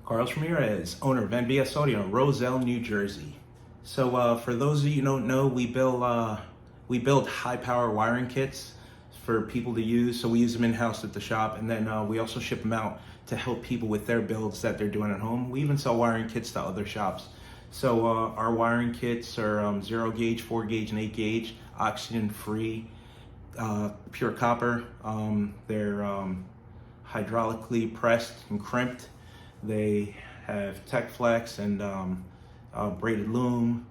Carlos Ramirez, owner of NVS Audio in Roselle, New Jersey. So for those of you who don't know, we build high power wiring kits for people to use. So we use them in-house at the shop, and then we also ship them out to help people with their builds that they're doing at home. We even sell wiring kits to other shops. So our wiring kits are 0 gauge, 4 gauge, and 8 gauge, oxygen free, pure copper. They're hydraulically pressed and crimped. They have Tech Flex and braided loom,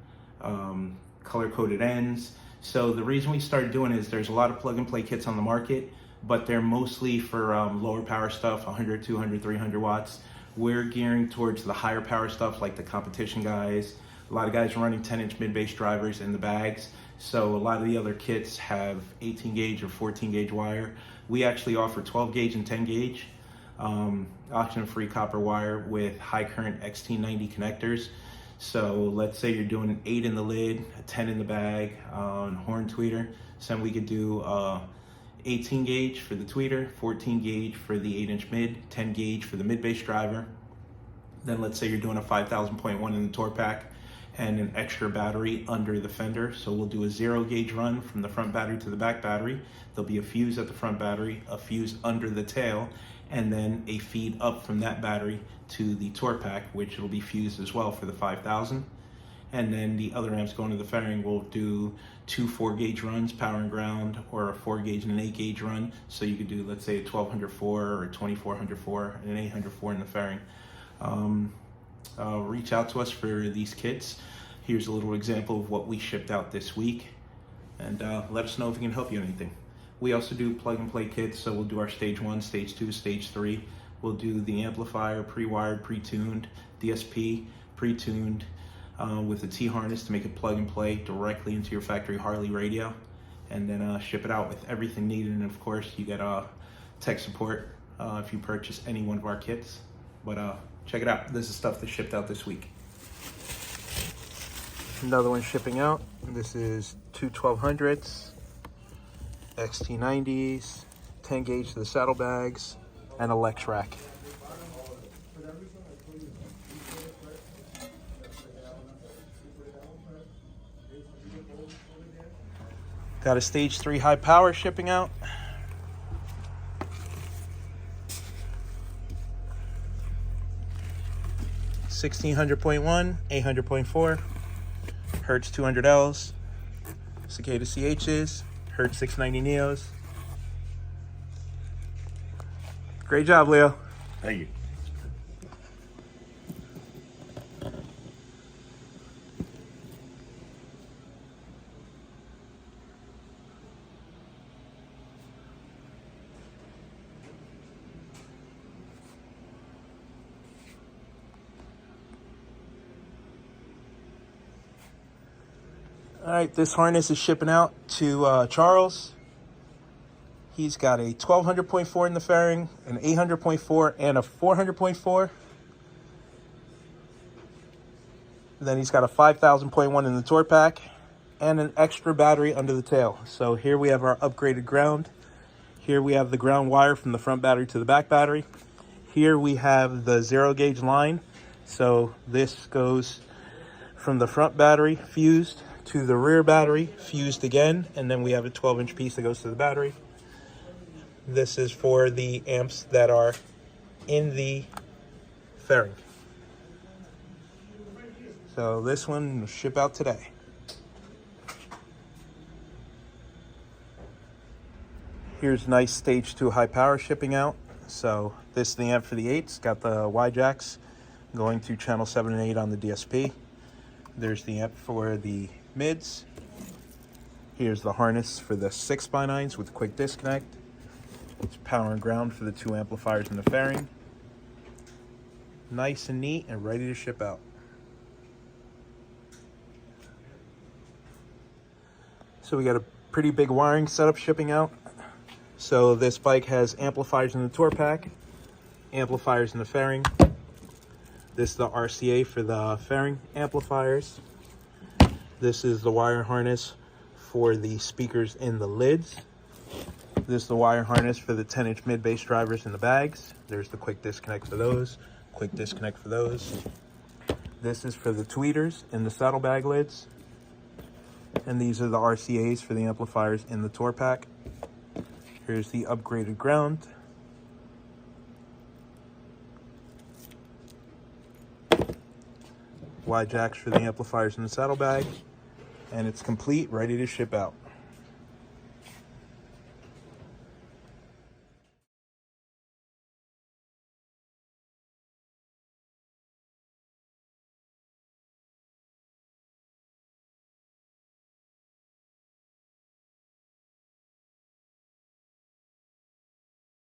color-coded ends. So the reason we started doing it is there's a lot of plug-and-play kits on the market, but they're mostly for lower power stuff, 100, 200, 300 watts. We're gearing towards the higher power stuff like the competition guys. A lot of guys are running 10-inch mid-bass drivers in the bags. So a lot of the other kits have 18 gauge or 14 gauge wire. We actually offer 12 gauge and 10 gauge. Oxygen-free copper wire with high current XT90 connectors. So let's say you're doing an 8 in the lid, a 10 in the bag, and horn tweeter. So we could do 18 gauge for the tweeter, 14 gauge for the 8-inch mid, 10 gauge for the mid-bass driver. Then let's say you're doing a 5000.1 in the tour pack and an extra battery under the fender. So we'll do a 0 gauge run from the front battery to the back battery. There'll be a fuse at the front battery, a fuse under the tail, and then a feed up from that battery to the tour pack, which will be fused as well for the 5000. And then the other amps going to the fairing will do 2 4 gauge runs, power and ground, or a 4 gauge and an 8 gauge run. So you could do, let's say, a 1204 or a 2404 and an 804 in the fairing. Reach out to us for these kits. Here's a little example of what we shipped out this week, and let us know if we can help you anything. We also do plug and play kits, so we'll do our stage 1, stage 2, stage 3. We'll do the amplifier pre-wired, pre-tuned, DSP pre-tuned with a T-harness to make it plug and play directly into your factory Harley radio, and then ship it out with everything needed. And of course, you get tech support if you purchase any one of our kits. But check it out. This is stuff that shipped out this week. Another one shipping out. This is two 1200s. XT90s, 10 gauge to the saddlebags, and a Lex rack. Got a stage 3 high power shipping out. (1600.1), 800.4, Hertz 200Ls, Cicada CHs, Hertz 690 Neos. Great job, Leo. Thank you. All right, this harness is shipping out to Charles. He's got a 1200.4 in the fairing, an 800.4, and a 400.4. Then he's got a 5000.1 in the tour pack and an extra battery under the tail. So here we have our upgraded ground. Here we have the ground wire from the front battery to the back battery. Here we have the 0 gauge line. So this goes from the front battery fused to the rear battery, fused again, and then we have a 12-inch piece that goes to the battery. This is for the amps that are in the fairing. So this one will ship out today. Here's nice stage 2 high power shipping out. So this is the amp for the 8s, got the Y jacks going to channel 7 and 8 on the DSP. There's the amp for the mids. Here's the harness for the 6x9s with quick disconnect. It's power and ground for the 2 amplifiers in the fairing. Nice and neat and ready to ship out. So we got a pretty big wiring setup shipping out. So this bike has amplifiers in the tour pack, amplifiers in the fairing. This is the RCA for the fairing amplifiers. This is the wire harness for the speakers in the lids. This is the wire harness for the 10-inch mid-bass drivers in the bags. There's the quick disconnect for those. Quick disconnect for those. This is for the tweeters and the saddlebag lids. And these are the RCAs for the amplifiers in the tour pack. Here's the upgraded ground. Y jacks for the amplifiers in the saddlebag. And it's complete, ready to ship out.